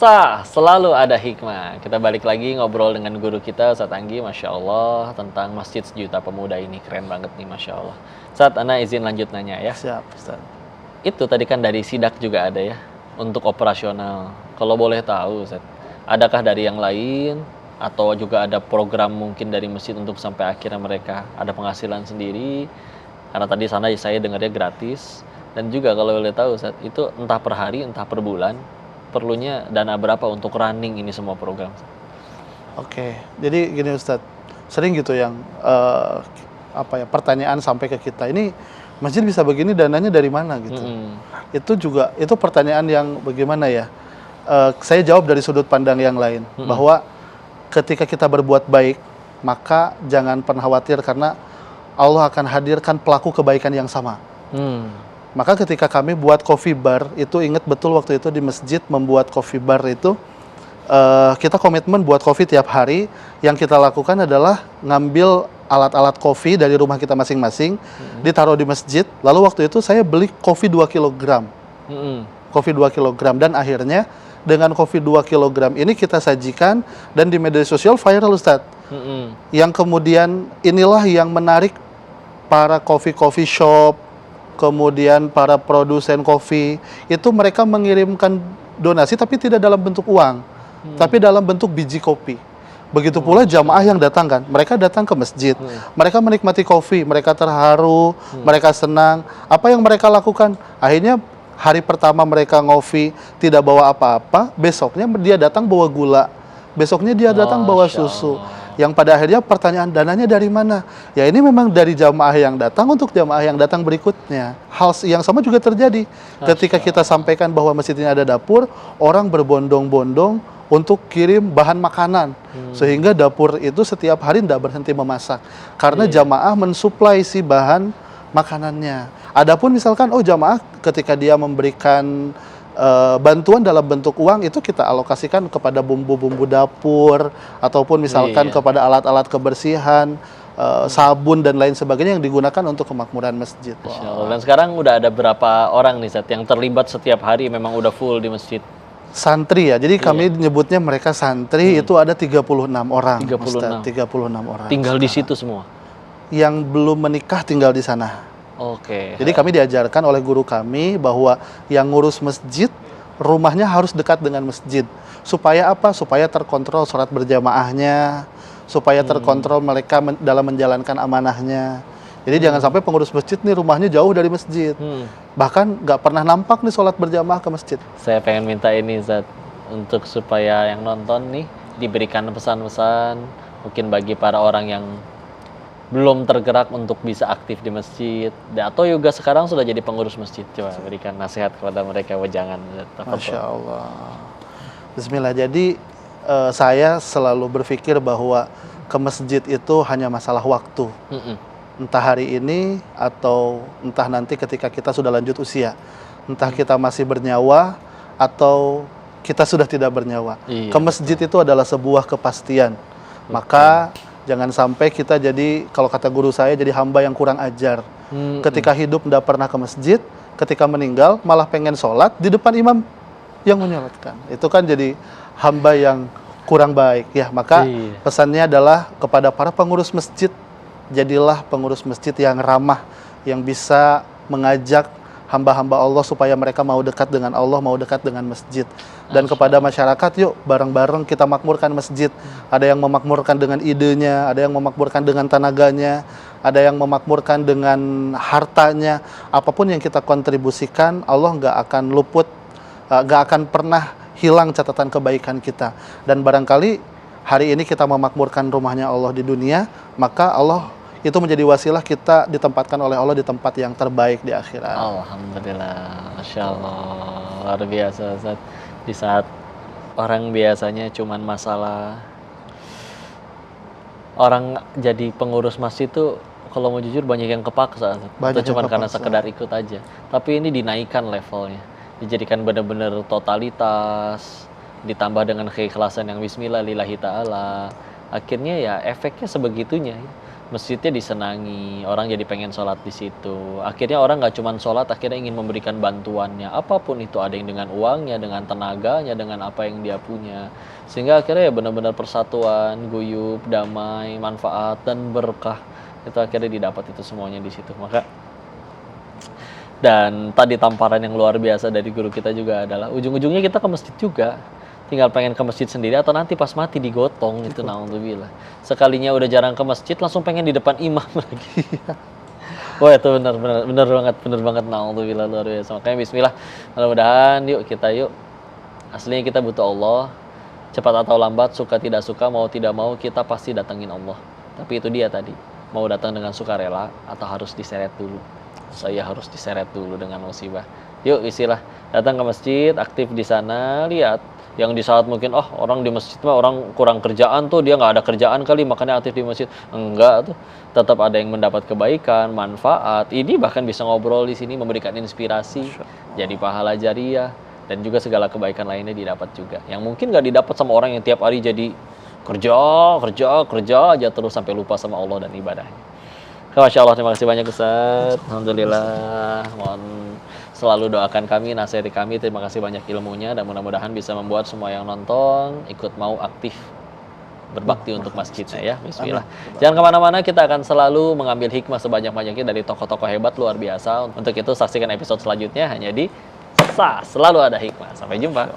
Puasa selalu ada hikmah. Kita balik lagi ngobrol dengan guru kita Ustadz Anggi, Masya Allah, tentang Masjid Sejuta Pemuda ini. Keren banget nih, Masya Allah. Ustadz, Ana izin lanjut nanya ya. Siap, Ustaz. Itu tadi kan dari sidak juga ada ya, untuk operasional. Kalau boleh tahu, Ustadz, adakah dari yang lain, atau juga ada program mungkin dari masjid untuk sampai akhirnya mereka ada penghasilan sendiri? Karena tadi sana saya dengarnya gratis. Dan juga kalau boleh tahu, Ustadz, itu entah per hari, entah per bulan, perlunya dana berapa untuk running ini semua program? Oke, jadi gini Ustadz, sering gitu yang pertanyaan sampai ke kita, ini masjid bisa begini dananya dari mana gitu. Itu pertanyaan yang bagaimana ya? Saya jawab dari sudut pandang yang lain, bahwa ketika kita berbuat baik, maka jangan pernah khawatir karena Allah akan hadirkan pelaku kebaikan yang sama. Maka ketika kami buat coffee bar, itu ingat betul waktu itu di masjid membuat coffee bar itu, kita komitmen buat kopi tiap hari. Yang kita lakukan adalah ngambil alat-alat kopi dari rumah kita masing-masing, ditaruh di masjid. Lalu waktu itu saya beli kopi 2 kg. Kopi 2 kg. Dan akhirnya dengan kopi 2 kg ini kita sajikan dan di media sosial viral, Ustadz. Yang kemudian inilah yang menarik para coffee shop, kemudian para produsen kopi, itu mereka mengirimkan donasi tapi tidak dalam bentuk uang, tapi dalam bentuk biji kopi. Begitu pula jamaah yang datang kan, mereka datang ke masjid, mereka menikmati kopi, mereka terharu, mereka senang. Apa yang mereka lakukan? Akhirnya hari pertama mereka ngopi tidak bawa apa-apa, besoknya dia datang bawa gula, besoknya dia datang bawa susu. Yang pada akhirnya pertanyaan dananya dari mana? Ya ini memang dari jamaah yang datang untuk jamaah yang datang berikutnya. Hal yang sama juga terjadi ketika kita sampaikan bahwa masjid ini ada dapur, orang berbondong-bondong untuk kirim bahan makanan. Sehingga dapur itu setiap hari tidak berhenti memasak. Karena jamaah mensuplai si bahan makanannya. Adapun misalkan, jamaah ketika dia memberikan bantuan dalam bentuk uang, itu kita alokasikan kepada bumbu-bumbu dapur, ataupun misalkan kepada alat-alat kebersihan, sabun dan lain sebagainya yang digunakan untuk kemakmuran masjid. Dan sekarang udah ada berapa orang nih, Ustadz, yang terlibat setiap hari memang udah full di masjid? Santri ya, jadi kami nyebutnya mereka santri, itu ada 36 orang. 36 orang. Tinggal di situ semua? Yang belum menikah tinggal di sana. Oke. Jadi kami diajarkan oleh guru kami bahwa yang ngurus masjid, rumahnya harus dekat dengan masjid. Supaya apa? Supaya terkontrol sholat berjamaahnya, supaya terkontrol mereka dalam menjalankan amanahnya. Jadi jangan sampai pengurus masjid nih rumahnya jauh dari masjid. Bahkan nggak pernah nampak nih sholat berjamaah ke masjid. Saya pengen minta ini, Zat, untuk supaya yang nonton nih diberikan pesan-pesan, mungkin bagi para orang yang belum tergerak untuk bisa aktif di masjid, atau juga sekarang sudah jadi pengurus masjid. Coba berikan nasihat kepada mereka, jangan. Masya Allah. Bismillah. Jadi saya selalu berpikir bahwa ke masjid itu hanya masalah waktu. Entah hari ini atau entah nanti ketika kita sudah lanjut usia. Entah kita masih bernyawa atau kita sudah tidak bernyawa. Ke masjid itu adalah sebuah kepastian. Maka jangan sampai kita jadi, kalau kata guru saya, jadi hamba yang kurang ajar. Ketika hidup tidak pernah ke masjid, ketika meninggal malah pengen sholat di depan imam yang menyolatkan. Itu kan jadi hamba yang kurang baik. Ya, maka pesannya adalah kepada para pengurus masjid, jadilah pengurus masjid yang ramah, yang bisa mengajak hamba-hamba Allah supaya mereka mau dekat dengan Allah, mau dekat dengan masjid. Dan kepada masyarakat, yuk bareng-bareng kita makmurkan masjid. Ada yang memakmurkan dengan idenya, ada yang memakmurkan dengan tenaganya, ada yang memakmurkan dengan hartanya. Apapun yang kita kontribusikan, Allah nggak akan luput, nggak akan pernah hilang catatan kebaikan kita. Dan barangkali hari ini kita memakmurkan rumahnya Allah di dunia, maka Allah itu menjadi wasilah kita ditempatkan oleh Allah di tempat yang terbaik di akhirat. Alhamdulillah, Masya Allah, luar biasa, Ustaz. Di saat orang biasanya cuman masalah orang jadi pengurus masjid itu, kalau mau jujur banyak yang kepaksa, atau cuman karena sekedar ikut aja. Tapi ini dinaikkan levelnya, dijadikan benar-benar totalitas, ditambah dengan keikhlasan yang bismillah lillahi ta'ala. Akhirnya ya efeknya sebegitunya. masjidnya disenangi, orang jadi pengen sholat di situ. Akhirnya orang nggak cuma sholat, akhirnya ingin memberikan bantuannya, apapun itu, ada yang dengan uangnya, dengan tenaganya, dengan apa yang dia punya. Sehingga akhirnya ya benar-benar persatuan, guyub, damai, manfaat dan berkah itu akhirnya didapat itu semuanya di situ. Maka dan tadi tamparan yang luar biasa dari guru kita juga adalah ujung-ujungnya kita ke masjid juga. Tinggal pengen ke masjid sendiri atau nanti pas mati digotong itu, naudzubillah. Sekalinya udah jarang ke masjid langsung pengen di depan imam lagi. Wah itu benar banget naudzubillah, luar biasa. Makanya bismillah, mudah-mudahan yuk aslinya kita butuh Allah. Cepat atau lambat, suka tidak suka, mau tidak mau, kita pasti datengin Allah. Tapi itu dia tadi, mau datang dengan sukarela atau harus diseret dulu. Saya harus diseret dulu dengan musibah. Yuk istilah datang ke masjid, aktif di sana, lihat. Yang di saat mungkin orang di masjid mah orang kurang kerjaan tuh, dia nggak ada kerjaan kali makanya aktif di masjid. Enggak tuh, tetap ada yang mendapat kebaikan, manfaat. Ini bahkan bisa ngobrol di sini, memberikan inspirasi, jadi pahala jariah, dan juga segala kebaikan lainnya didapat juga. Yang mungkin nggak didapat sama orang yang tiap hari jadi kerja aja terus sampai lupa sama Allah dan ibadahnya. Masya Allah, terima kasih banyak Ustaz. Alhamdulillah. Mohon selalu doakan kami, nasihati kami. Terima kasih banyak ilmunya dan mudah-mudahan bisa membuat semua yang nonton ikut mau aktif berbakti untuk masjidnya ya. Bismillah. Jangan kemana-mana, kita akan selalu mengambil hikmah sebanyak-banyaknya dari tokoh-tokoh hebat luar biasa. Untuk itu saksikan episode selanjutnya hanya di Selalu Ada Hikmah. Sampai jumpa.